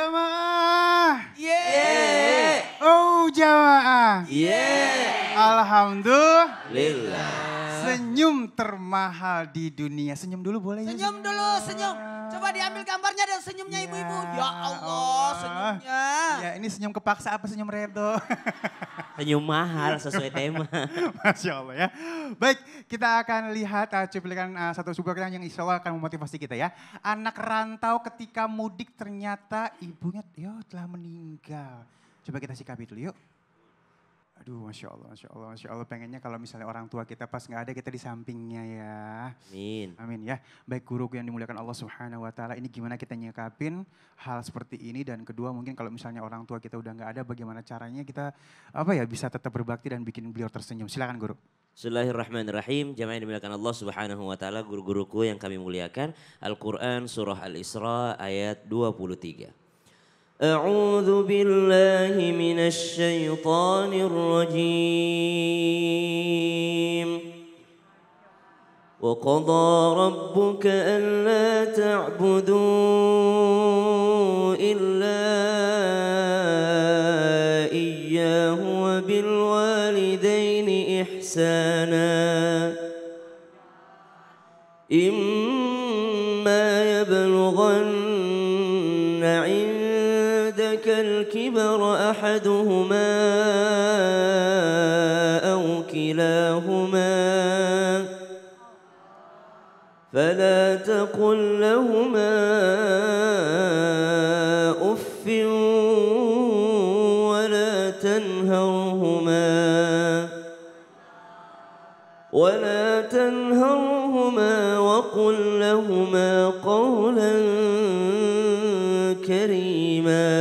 Jamaah. Yeay. Oh jamaah. Yeay. Alhamdulillah. Senyum termahal di dunia. Senyum dulu boleh ya? Senyum dulu, senyum. Coba diambil gambarnya dan senyumnya ibu-ibu. Ya Allah, senyumnya. Ya ini senyum kepaksa apa senyum redo? Senyum mahal sesuai tema. Masya Allah ya. Baik, kita akan lihat cuplikan satu cuplikan yang insya Allah akan memotivasi kita ya. Anak rantau ketika mudik ternyata ibunya telah meninggal. Coba kita sikapi dulu yuk. Aduh Masya Allah, Masya Allah, Masya Allah. Pengennya kalau misalnya orang tua kita pas nggak ada kita di sampingnya ya. Amin. Amin ya. Baik guruku yang dimuliakan Allah Subhanahu Wa Taala, ini gimana kita nyikapin hal seperti ini, dan kedua mungkin kalau misalnya orang tua kita udah nggak ada, bagaimana caranya kita bisa tetap berbakti dan bikin beliau tersenyum. Silakan guru. Bismillahirrahmanirrahim. Jamaah yang dimuliakan Allah Subhanahu Wa Taala, guru-guruku yang kami muliakan. Al-Quran surah Al-Isra ayat 23. أعوذ بالله من الشيطان الرجيم وقضى ربك ألا تعبدوا إلا إياه وبالوالدين إحسانا إما يبلغن عندك الكبر أحدهما أو كلاهما فلا تقل لهما أف ولا تنهرهما وقل لهما قولا كريما.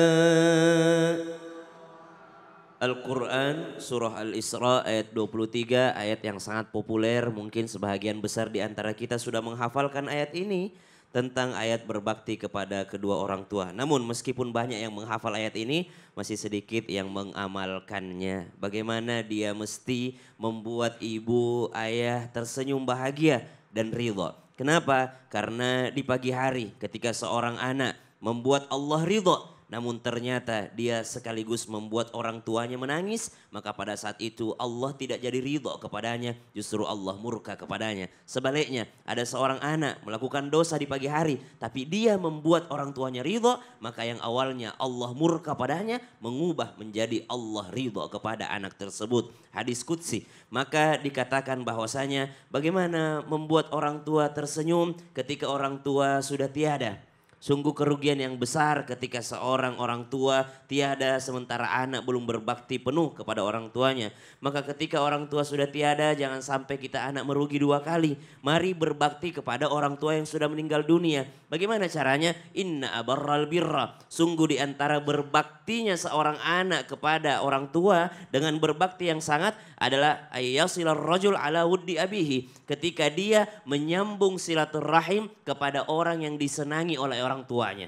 Al-Quran surah Al-Isra ayat 23, ayat yang sangat populer. Mungkin sebahagian besar di antara kita sudah menghafalkan ayat ini tentang ayat berbakti kepada kedua orang tua. Namun meskipun banyak yang menghafal ayat ini, masih sedikit yang mengamalkannya. Bagaimana dia mesti membuat ibu, ayah tersenyum bahagia dan ridha. Kenapa? Karena di pagi hari ketika seorang anak membuat Allah ridha, namun ternyata dia sekaligus membuat orang tuanya menangis, maka pada saat itu Allah tidak jadi ridho kepadanya, justru Allah murka kepadanya. Sebaliknya, ada seorang anak melakukan dosa di pagi hari, tapi dia membuat orang tuanya ridho, maka yang awalnya Allah murka padanya, mengubah menjadi Allah ridho kepada anak tersebut. Hadis qudsi, maka dikatakan bahwasanya bagaimana membuat orang tua tersenyum ketika orang tua sudah tiada. Sungguh kerugian yang besar ketika seorang orang tua tiada sementara anak belum berbakti penuh kepada orang tuanya. Maka ketika orang tua sudah tiada, jangan sampai kita anak merugi dua kali. Mari berbakti kepada orang tua yang sudah meninggal dunia. Bagaimana caranya? Inna abarral birra. Sungguh di antara berbaktinya seorang anak kepada orang tua dengan berbakti yang sangat adalah ayyasilar rajul ala wuddi abihi. Ketika dia menyambung silaturahim kepada orang yang disenangi oleh orang tuanya.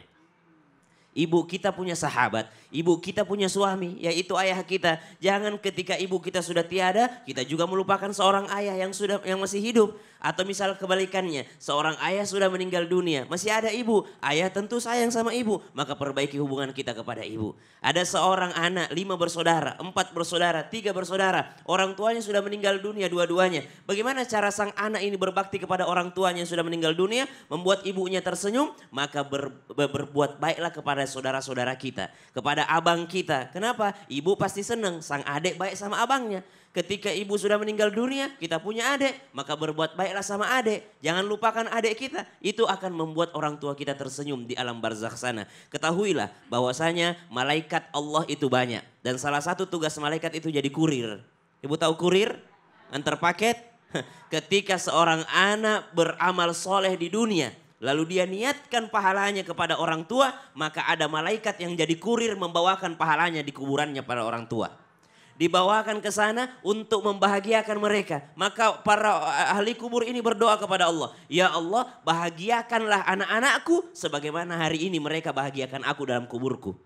Ibu kita punya sahabat, ibu kita punya suami, yaitu ayah kita. Jangan ketika ibu kita sudah tiada, kita juga melupakan seorang ayah yang masih hidup. Atau misal kebalikannya, seorang ayah sudah meninggal dunia, masih ada ibu. Ayah tentu sayang sama ibu, maka perbaiki hubungan kita kepada ibu. Ada seorang anak, 5 bersaudara, 4 bersaudara, 3 bersaudara. Orang tuanya sudah meninggal dunia dua-duanya. Bagaimana cara sang anak ini berbakti kepada orang tuanya yang sudah meninggal dunia, membuat ibunya tersenyum, maka berbuat baiklah kepada saudara-saudara kita, kepada abang kita. Kenapa? Ibu pasti senang, sang adik baik sama abangnya. Ketika ibu sudah meninggal dunia, kita punya adik, maka berbuat baiklah sama adik. Jangan lupakan adik kita, itu akan membuat orang tua kita tersenyum di alam barzakh sana. Ketahuilah bahwasanya malaikat Allah itu banyak. Dan salah satu tugas malaikat itu jadi kurir. Ibu tahu kurir? Antar paket? Ketika seorang anak beramal soleh di dunia, lalu dia niatkan pahalanya kepada orang tua, maka ada malaikat yang jadi kurir membawakan pahalanya di kuburannya pada orang tua. Dibawakan ke sana untuk membahagiakan mereka. Maka para ahli kubur ini berdoa kepada Allah. Ya Allah, bahagiakanlah anak-anakku sebagaimana hari ini mereka bahagiakan aku dalam kuburku.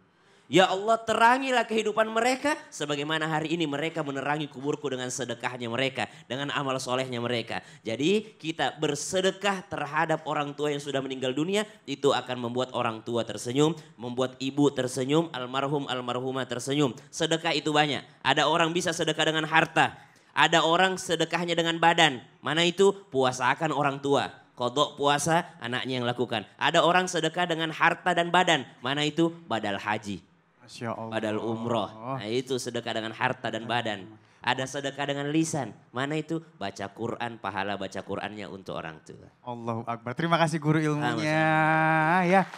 Ya Allah terangilah kehidupan mereka sebagaimana hari ini mereka menerangi kuburku dengan sedekahnya mereka. Dengan amal solehnya mereka. Jadi kita bersedekah terhadap orang tua yang sudah meninggal dunia. Itu akan membuat orang tua tersenyum. Membuat ibu tersenyum, almarhum almarhumah tersenyum. Sedekah itu banyak. Ada orang bisa sedekah dengan harta. Ada orang sedekahnya dengan badan. Mana itu? Puasakan orang tua. Kodok puasa anaknya yang lakukan. Ada orang sedekah dengan harta dan badan. Mana itu? Badal haji. Masya Allah. Badal umroh. Nah itu sedekah dengan harta dan badan. Ada sedekah dengan lisan. Mana itu? Baca Quran, pahala baca Qurannya untuk orang tua. Allahu Akbar. Terima kasih guru ilmunya. Ya.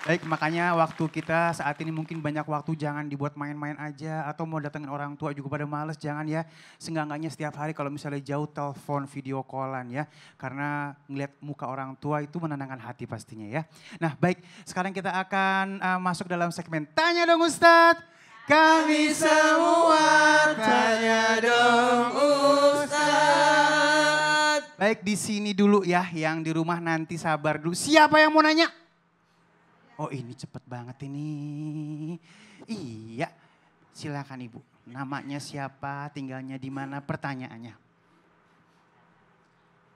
Baik, makanya waktu kita saat ini mungkin banyak waktu, jangan dibuat main-main aja. Atau mau datengin orang tua juga pada males, jangan ya. Seenggak-enggaknya setiap hari kalau misalnya jauh telepon, video callan ya. Karena ngeliat muka orang tua itu menenangkan hati pastinya ya. Nah baik, sekarang kita akan masuk dalam segmen Tanya Dong Ustadz. Kami semua tanya dong Ustadz. Baik, di sini dulu ya, yang di rumah nanti sabar dulu. Siapa yang mau nanya? Oh ini cepet banget ini. Iya, silakan Ibu. Namanya siapa, tinggalnya di mana, pertanyaannya.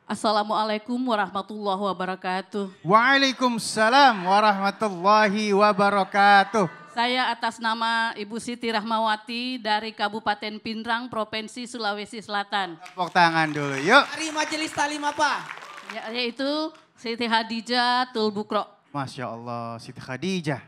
Assalamualaikum warahmatullahi wabarakatuh. Waalaikumsalam warahmatullahi wabarakatuh. Saya atas nama Ibu Siti Rahmawati dari Kabupaten Pindrang, Provinsi Sulawesi Selatan. Tepuk tangan dulu yuk. Dari majelis talim apa? Yaitu Siti Hadijah Tulbukro. Masya Allah, Siti Khadijah.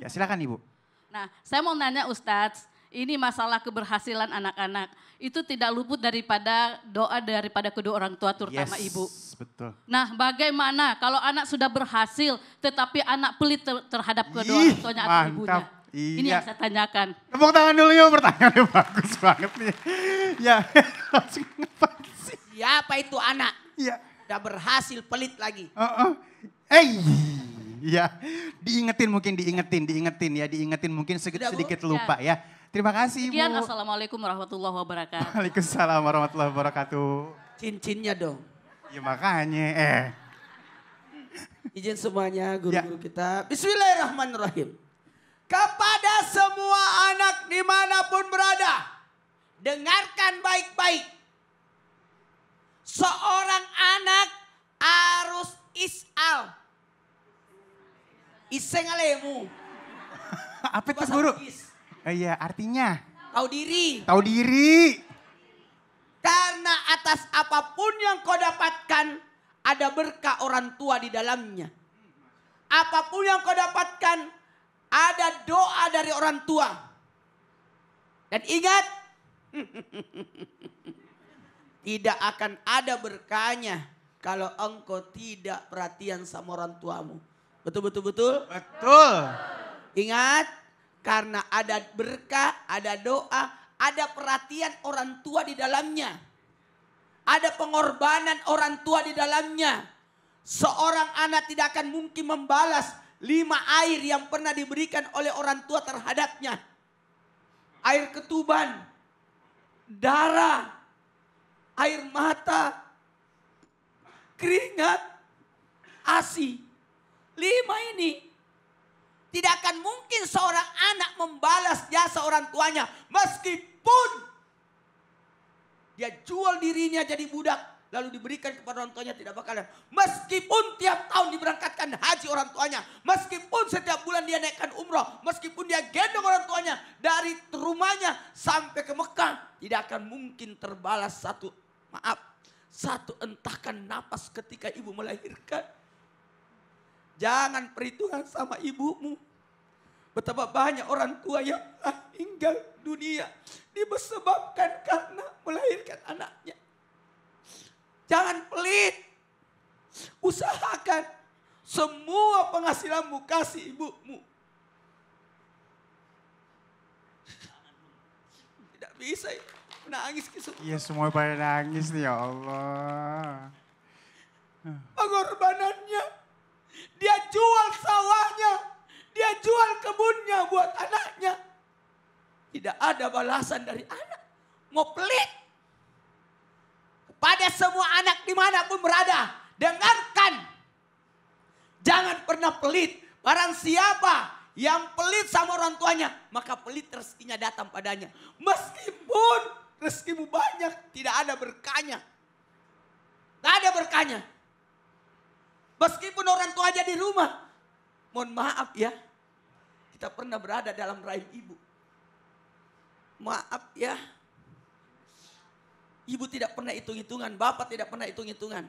Ya silakan Ibu. Nah, saya mau nanya Ustadz, ini masalah keberhasilan anak-anak. Itu tidak luput daripada doa daripada kedua orang tua, terutama ibu. Betul. Nah, bagaimana kalau anak sudah berhasil, tetapi anak pelit terhadap kedua orang tuanya atau ibunya? Iya. Ini yang saya tanyakan. Tepuk tangan dulu yuk, pertanyaannya bagus banget nih. Ya, langsung ngapain sih? Siapa itu anak? Iya. Udah berhasil pelit lagi. Iya, diingetin mungkin sedikit lupa ya. Terima kasih Ibu. Sekian, Assalamualaikum warahmatullahi wabarakatuh. Waalaikumsalam warahmatullahi wabarakatuh. Cincinnya dong. Ya makanya Izin semuanya guru-guru kita. Bismillahirrahmanirrahim. Kepada semua anak dimanapun berada. Dengarkan baik-baik. Seorang anak harus is'al. Iseng alemu. Apa itu guru? Iya artinya. Tahu diri. Tahu diri. Karena atas apapun yang kau dapatkan, ada berkah orang tua di dalamnya. Apapun yang kau dapatkan, ada doa dari orang tua. Dan ingat, tidak akan ada berkahnya kalau engkau tidak perhatian sama orang tuamu. Betul? Betul. Ingat, karena ada berkah, ada doa, ada perhatian orang tua di dalamnya. Ada pengorbanan orang tua di dalamnya. Seorang anak tidak akan mungkin membalas 5 air yang pernah diberikan oleh orang tua terhadapnya. Air ketuban, darah, air mata, keringat, ASI. 5 ini tidak akan mungkin seorang anak membalas jasa orang tuanya. Meskipun dia jual dirinya jadi budak. Lalu diberikan kepada orang tuanya tidak bakalan. Meskipun tiap tahun diberangkatkan haji orang tuanya. Meskipun setiap bulan dia naikkan umroh. Meskipun dia gendong orang tuanya dari rumahnya sampai ke Mekah. Tidak akan mungkin terbalas satu entakan napas ketika ibu melahirkan. Jangan perhitungan sama ibumu. Betapa banyak orang tua yang meninggal dunia disebabkan karena melahirkan anaknya. Jangan pelit. Usahakan semua penghasilanmu kasih ibumu. Tidak bisa menangis. Iya semua pada nangis nih ya Allah. Pengorbanannya. Dia jual sawahnya. Dia jual kebunnya buat anaknya. Tidak ada balasan dari anak. Mau pelit. Kepada semua anak dimanapun berada. Dengarkan. Jangan pernah pelit. Barang siapa yang pelit sama orang tuanya, maka pelit rezekinya datang padanya. Meskipun rezekimu banyak, tidak ada berkahnya. Tidak ada berkahnya. Meskipun orang tua aja di rumah. Mohon maaf ya, kita pernah berada dalam rahim ibu. Maaf ya, ibu tidak pernah hitung-hitungan, bapak tidak pernah hitung-hitungan.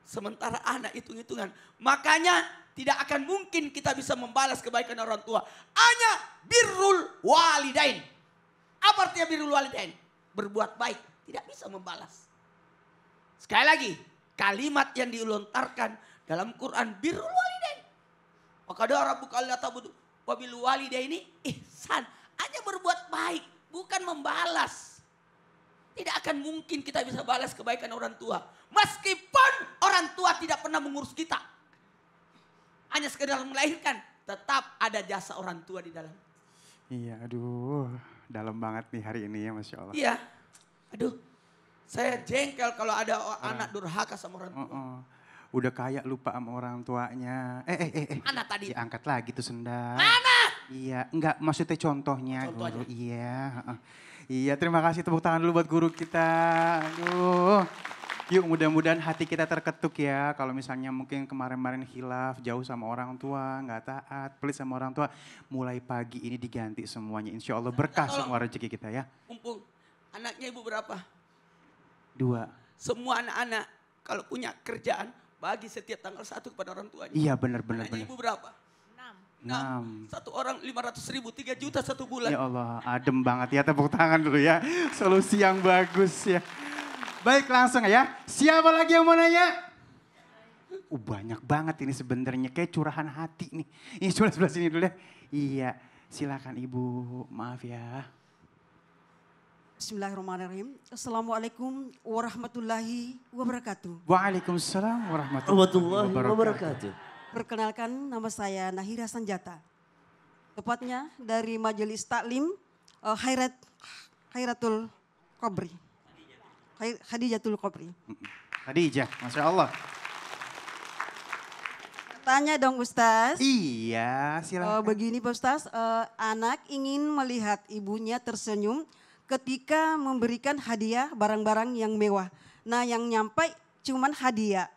Sementara anak hitung-hitungan. Makanya tidak akan mungkin kita bisa membalas kebaikan orang tua. Hanya birrul walidain. Apa artinya birrul walidain? Berbuat baik, tidak bisa membalas. Sekali lagi, kalimat yang dilontarkan dalam Quran birrul walidain. Maka ada orang bukan latabudu wabil walidaini ihsan. Hanya berbuat baik, bukan membalas. Tidak akan mungkin kita bisa balas kebaikan orang tua. Meskipun orang tua tidak pernah mengurus kita. Hanya sekedar melahirkan. Tetap ada jasa orang tua di dalam. Iya, aduh. Dalam banget nih hari ini ya, Masya Allah. Iya. Aduh. Saya jengkel kalau ada anak durhaka sama orang tua. Udah kayak lupa sama orang tuanya. Anak tadi. Angkat lagi tuh sendal. Anak! Iya, enggak maksudnya contohnya. Contohnya. Guru. Iya. Iya, terima kasih tepuk tangan dulu buat guru kita. Aduh. Yuk mudah-mudahan hati kita terketuk ya. Kalau misalnya mungkin kemarin-kemarin khilaf, jauh sama orang tua, nggak taat, pelit sama orang tua. Mulai pagi ini diganti semuanya. Insya Allah berkah semua rezeki kita ya. Mumpung anaknya ibu berapa? 2. Semua anak-anak kalau punya kerjaan bagi setiap tanggal 1 kepada orang tuanya. Iya benar. Anaknya ibu berapa? 6. Satu orang 500.000, 3 juta satu bulan. Ya Allah, adem banget ya, tepuk tangan dulu ya. Solusi yang bagus ya. Baik langsung ya, siapa lagi yang mau nanya? Banyak banget ini sebenarnya, kayak curahan hati nih. Ini cuma sebelah sini dulu ya. Iya, silakan Ibu, maaf ya. Bismillahirrahmanirrahim. Assalamualaikum warahmatullahi wabarakatuh. Waalaikumsalam warahmatullahi wabarakatuh. Perkenalkan, nama saya Nahira Sanjata. Tepatnya dari Majelis Taklim Khairatul Qabri. Khadijatul Qabri. Khadijah, Masya Allah. Tanya dong Ustaz. Iya, silakan. Begini Pak Ustaz, anak ingin melihat ibunya tersenyum ketika memberikan hadiah barang-barang yang mewah. Nah yang nyampai cuman hadiah.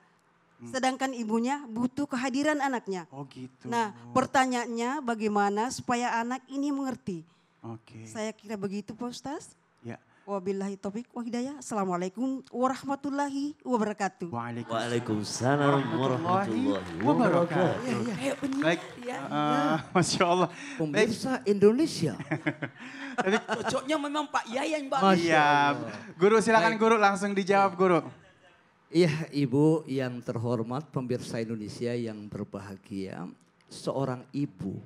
Sedangkan ibunya butuh kehadiran anaknya. Oh gitu. Nah pertanyaannya bagaimana supaya anak ini mengerti? Oke. Saya kira begitu Pak Ustaz. Ya. Wabillahi taufiq wa hidayah. Assalamualaikum warahmatullahi wabarakatuh. Waalaikumsalam warahmatullahi wabarakatuh. Kayak benar Baik, ya. Masya Allah. Pemirsa Indonesia. Cocoknya memang Pak Yayan Pak. Iya, guru silakan guru langsung dijawab guru. Iya Ibu yang terhormat, pemirsa Indonesia yang berbahagia. Seorang ibu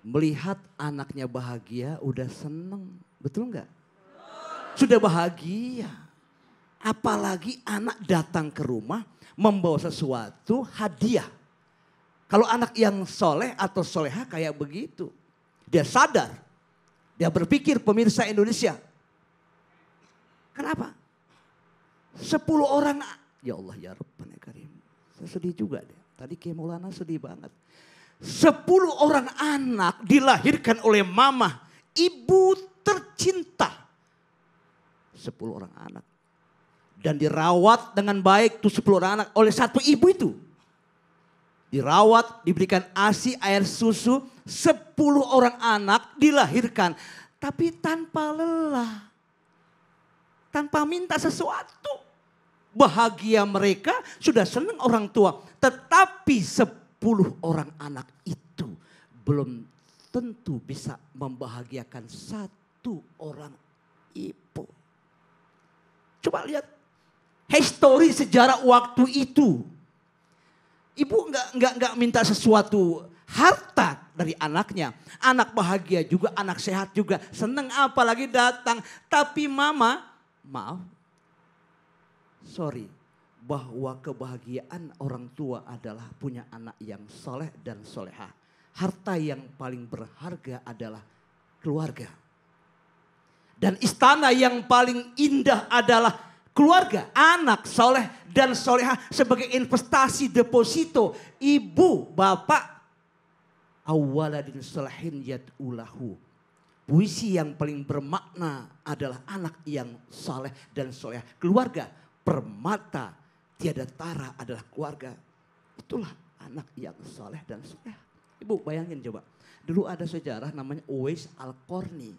melihat anaknya bahagia udah seneng, betul nggak? Sudah bahagia. Apalagi anak datang ke rumah membawa sesuatu hadiah. Kalau anak yang soleh atau soleha kayak begitu. Dia sadar. Dia berpikir pemirsa Indonesia. Kenapa? 10 orang. Ya Allah ya Rabbana Karim. Saya sedih juga deh. Tadi Kiai Maulana sedih banget. 10 orang anak dilahirkan oleh mama. Ibu tercinta. 10 orang anak. Dan dirawat dengan baik tuh 10 orang anak oleh satu ibu itu. Dirawat, diberikan ASI, air susu. 10 orang anak dilahirkan. Tapi tanpa lelah. Tanpa minta sesuatu. Bahagia mereka sudah senang orang tua. Tetapi 10 orang anak itu belum tentu bisa membahagiakan satu orang ibu. Coba lihat histori sejarah waktu itu. Ibu nggak minta sesuatu harta dari anaknya. Anak bahagia juga, anak sehat juga. Senang apalagi datang. Tapi mama, maaf. Sorry. Bahwa kebahagiaan orang tua adalah punya anak yang soleh dan soleha. Harta yang paling berharga adalah keluarga. Dan istana yang paling indah adalah keluarga, anak soleh dan soleha sebagai investasi deposito. Ibu, bapak Awwaladin salahin yad'ulahu. Puisi yang paling bermakna adalah anak yang saleh dan soleh. Keluarga permata tiada tara adalah keluarga. Itulah anak yang saleh dan soleh. Ibu bayangin coba. Dulu ada sejarah namanya Uwais Al-Qarni.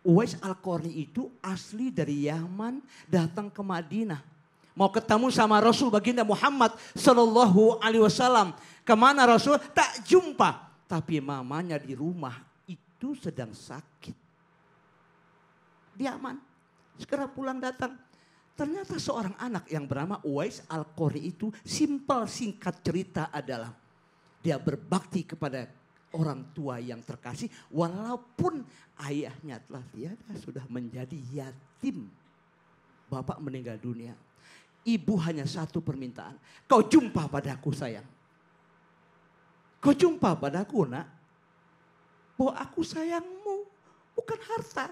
Uwais Al-Qarni itu asli dari Yaman datang ke Madinah. Mau ketemu sama Rasul baginda Muhammad Sallallahu Alaihi Wasallam. Kemana Rasul? Tak jumpa. Tapi mamanya di rumah itu sedang sakit. Dia aman. Sekarang pulang datang. Ternyata seorang anak yang bernama Uwais Al-Qarni itu simpel singkat cerita adalah dia berbakti kepada orang tua yang terkasih walaupun ayahnya telah tiada, sudah menjadi yatim. Bapak meninggal dunia. Ibu hanya satu permintaan. Kau jumpa padaku sayang. Kau jumpa padaku nak. Bahwa aku sayangmu, bukan harta.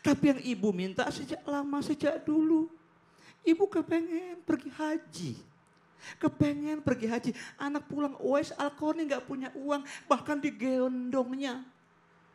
Tapi yang ibu minta sejak lama, sejak dulu. Ibu kepengen pergi haji. Kepengen pergi haji. Anak pulang Uwais Al-Qarni gak punya uang, bahkan digendongnya.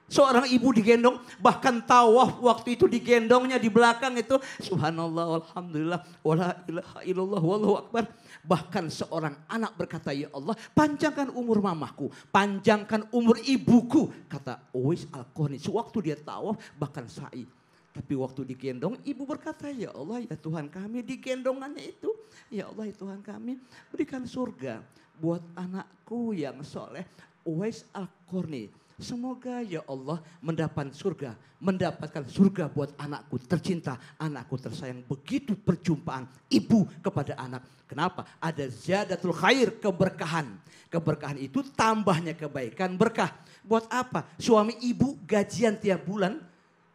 Seorang ibu digendong, bahkan tawaf waktu itu digendongnya di belakang itu. Subhanallah, alhamdulillah, wala ilaha illallah, wallahu akbar. Bahkan seorang anak berkata, ya Allah panjangkan umur mamaku, panjangkan umur ibuku. Kata Uwais Al-Qarni, sewaktu dia tawaf bahkan sa'i. Tapi waktu digendong ibu berkata, ya Allah ya Tuhan kami, digendongannya itu. Ya Allah ya Tuhan kami, berikan surga buat anakku yang soleh Uwais Al-Qarni. Semoga ya Allah mendapatkan surga buat anakku tercinta, anakku tersayang. Begitu perjumpaan ibu kepada anak. Kenapa? Ada ziyadatul khair, keberkahan. Keberkahan itu tambahnya kebaikan, berkah. Buat apa? Suami ibu gajian tiap bulan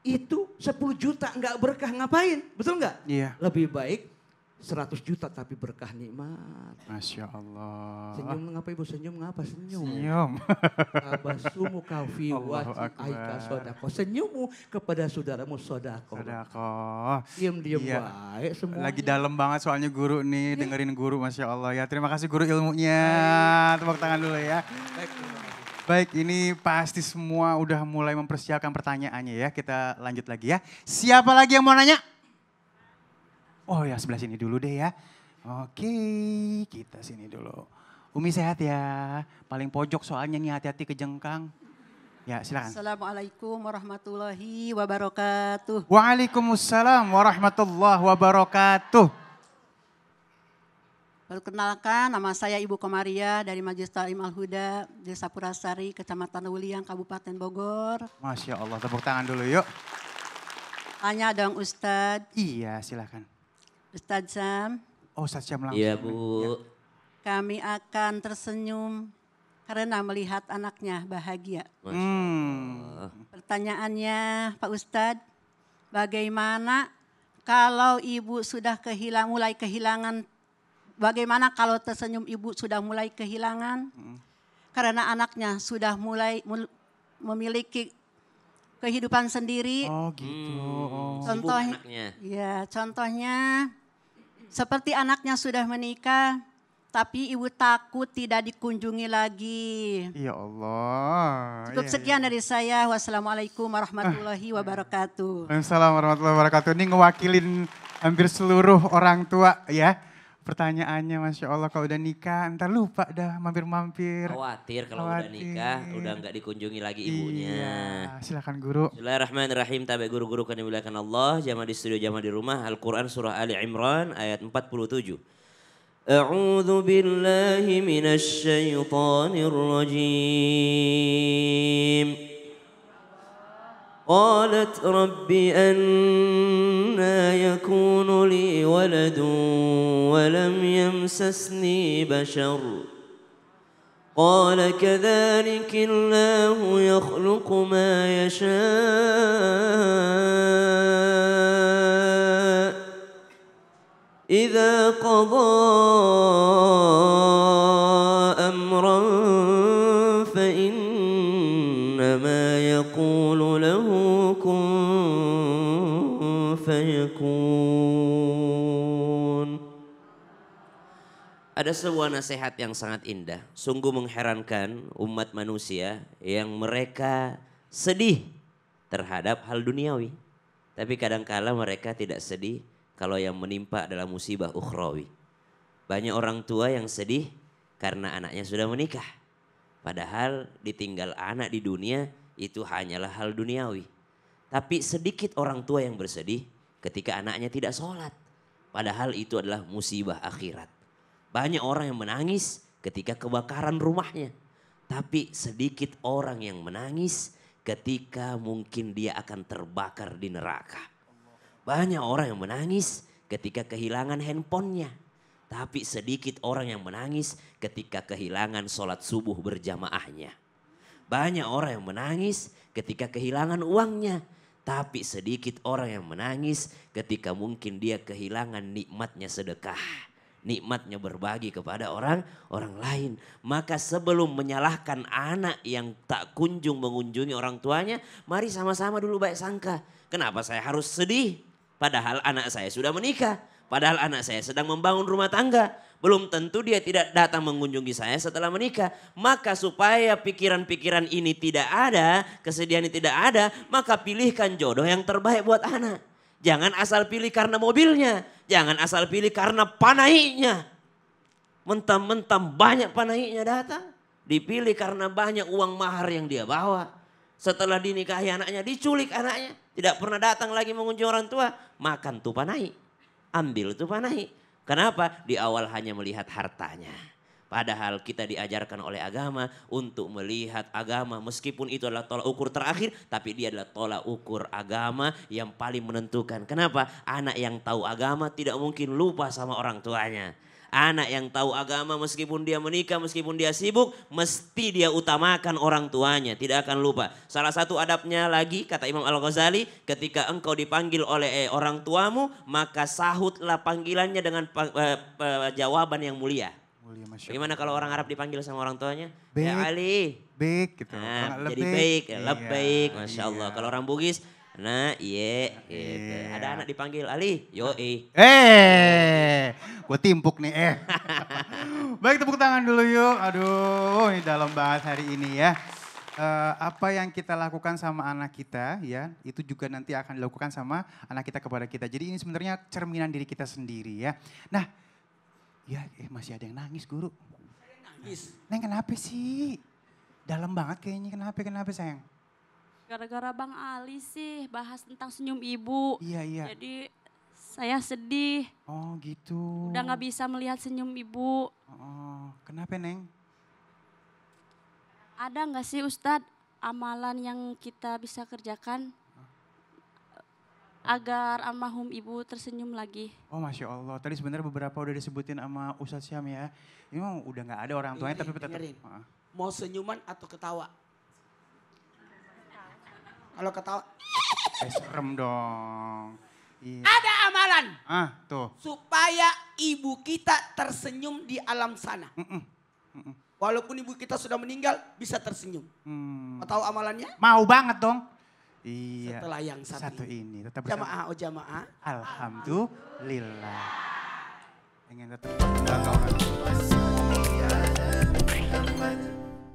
itu 10 juta enggak berkah, ngapain? Betul enggak? Iya. Lebih baik 100 juta tapi berkah nikmat. Masya Allah. Senyum ngapa ibu? Senyum ngapa? Senyum. Senyum. Tabasumu kaufi Allahu wati Akbar. aika sodako. Senyummu kepada saudaramu sodako. Sedekah. Diam-diam Iya. baik semua. Lagi dalam banget soalnya guru nih, dengerin guru Masya Allah ya. Terima kasih guru ilmunya. Tepuk tangan dulu ya. Baik, terima kasih. Baik, ini pasti semua udah mulai mempersiapkan pertanyaannya ya. Kita lanjut lagi ya. Siapa lagi yang mau nanya? Oh ya, sebelah sini dulu deh ya. Oke, kita sini dulu. Umi sehat ya. Paling pojok soalnya nih, hati-hati kejengkang. Ya, silakan. Assalamualaikum warahmatullahi wabarakatuh. Waalaikumsalam warahmatullahi wabarakatuh. Perkenalkan, nama saya Ibu Komaria dari Majelis Ta'lim Al-Huda, Desa Purasari, Kecamatan Wuliang, Kabupaten Bogor. Masya Allah, tepuk tangan dulu yuk. Tanya dong Ustadz. Iya, silakan. Ustadz Sam, Oh, Ustaz Syam langsung. Iya Bu. Ya. kami akan tersenyum karena melihat anaknya bahagia. Masya Allah. Pertanyaannya Pak Ustadz, bagaimana kalau ibu sudah mulai kehilangan, bagaimana kalau tersenyum ibu sudah mulai kehilangan karena anaknya sudah mulai memiliki kehidupan sendiri. Oh gitu. Oh. Sibuk Contoh- anaknya. Ya, contohnya seperti anaknya sudah menikah, tapi ibu takut tidak dikunjungi lagi. Ya Allah. Cukup Iya, sekian iya. dari saya. Wassalamualaikum warahmatullahi wabarakatuh. Waalaikumsalam warahmatullahi wabarakatuh. Ini ngewakilin hampir seluruh orang tua ya. Pertanyaannya Masya Allah, kalau udah nikah ntar lupa dah mampir-mampir. Khawatir kalau udah Khawatir. nikah, udah nggak dikunjungi lagi ibunya. Iya, silakan guru. Bismillahirrahmanirrahim. Tabe guru-guru kan dimuliakan Allah. Jamaah di studio, jamaah di rumah. Al-Quran surah Ali Imran ayat 47. A'udzu billahi minasy syaithanir rajim. قالت رب أنا يكون لي ولد ولم يمسسني بشر قال كذلك الله يخلق ما يشاء إذا قضى أمرا فإنما يقول له كن فيكون. Ada sebuah nasihat yang sangat indah. Sungguh mengherankan umat manusia yang mereka sedih terhadap hal duniawi. Tapi kadangkala mereka tidak sedih kalau yang menimpa adalah musibah ukhrawi. Banyak orang tua yang sedih karena anaknya sudah menikah. Padahal ditinggal anak di dunia itu hanyalah hal duniawi. Tapi sedikit orang tua yang bersedih ketika anaknya tidak sholat. Padahal itu adalah musibah akhirat. Banyak orang yang menangis ketika kebakaran rumahnya. Tapi sedikit orang yang menangis ketika mungkin dia akan terbakar di neraka. Banyak orang yang menangis ketika kehilangan handphonenya. Tapi sedikit orang yang menangis ketika kehilangan sholat subuh berjamaahnya. Banyak orang yang menangis ketika kehilangan uangnya. Tapi sedikit orang yang menangis ketika mungkin dia kehilangan nikmatnya sedekah. Nikmatnya berbagi kepada orang lain. Maka sebelum menyalahkan anak yang tak kunjung mengunjungi orang tuanya, mari sama-sama dulu baik sangka. Kenapa saya harus sedih? Padahal anak saya sudah menikah. Padahal anak saya sedang membangun rumah tangga. Belum tentu dia tidak datang mengunjungi saya setelah menikah. Maka supaya pikiran-pikiran ini tidak ada, kesedihan ini tidak ada, maka pilihkan jodoh yang terbaik buat anak. Jangan asal pilih karena mobilnya. Jangan asal pilih karena panaiknya. Mentang-mentang banyak panaiknya datang. Dipilih karena banyak uang mahar yang dia bawa. Setelah dinikahi anaknya, diculik anaknya. Tidak pernah datang lagi mengunjungi orang tua. Makan tuh panaik. Ambil tuh panaik. Kenapa? Di awal hanya melihat hartanya. Padahal kita diajarkan oleh agama untuk melihat agama meskipun itu adalah tolak ukur terakhir. Tapi dia adalah tolak ukur agama yang paling menentukan. Kenapa? Anak yang tahu agama tidak mungkin lupa sama orang tuanya. Anak yang tahu agama meskipun dia menikah, meskipun dia sibuk, mesti dia utamakan orang tuanya. Tidak akan lupa. Salah satu adabnya lagi kata Imam Al-Ghazali, ketika engkau dipanggil oleh orang tuamu, maka sahutlah panggilannya dengan jawaban yang mulia. Bagaimana kalau orang Arab dipanggil sama orang tuanya? Baik. Ya Ali. Baik gitu. Nah, jadi Lebih. baik, Iya, lebih. Masya Allah. iya. Kalau orang Bugis, nah iya. Gitu. Iya. Ada anak dipanggil Ali, yoi. Gue timpuk nih Baik, tepuk tangan dulu yuk. Aduh, ini dalam banget hari ini ya. Apa yang kita lakukan sama anak kita ya, itu juga nanti akan dilakukan sama anak kita kepada kita. Jadi ini sebenarnya cerminan diri kita sendiri ya. Nah, ya masih ada yang nangis guru. Nangis. Neng kenapa sih? Dalam banget kayaknya, kenapa sayang? Gara-gara Bang Ali sih bahas tentang senyum ibu. Iya. Jadi saya sedih. Oh gitu. Udah gak bisa melihat senyum ibu. Oh, kenapa Neng? Ada gak sih Ustadz amalan yang kita bisa kerjakan agar almarhum ibu tersenyum lagi? Oh Masya Allah, tadi sebenarnya beberapa udah disebutin sama Ustadz Syam ya. Ini memang udah gak ada orang tuanya tapi tetap. Dengerin. Mau senyuman atau ketawa? Kalau ketawa. Serem dong. Iya. Ada amalan. Tuh. Supaya ibu kita tersenyum di alam sana. Walaupun ibu kita sudah meninggal bisa tersenyum. Mau tahu amalannya? Mau banget dong. Iya. Setelah yang satu ini. Tetap bersama. Jamaah, oh jamaah. Alhamdulillah. Pengen tetap.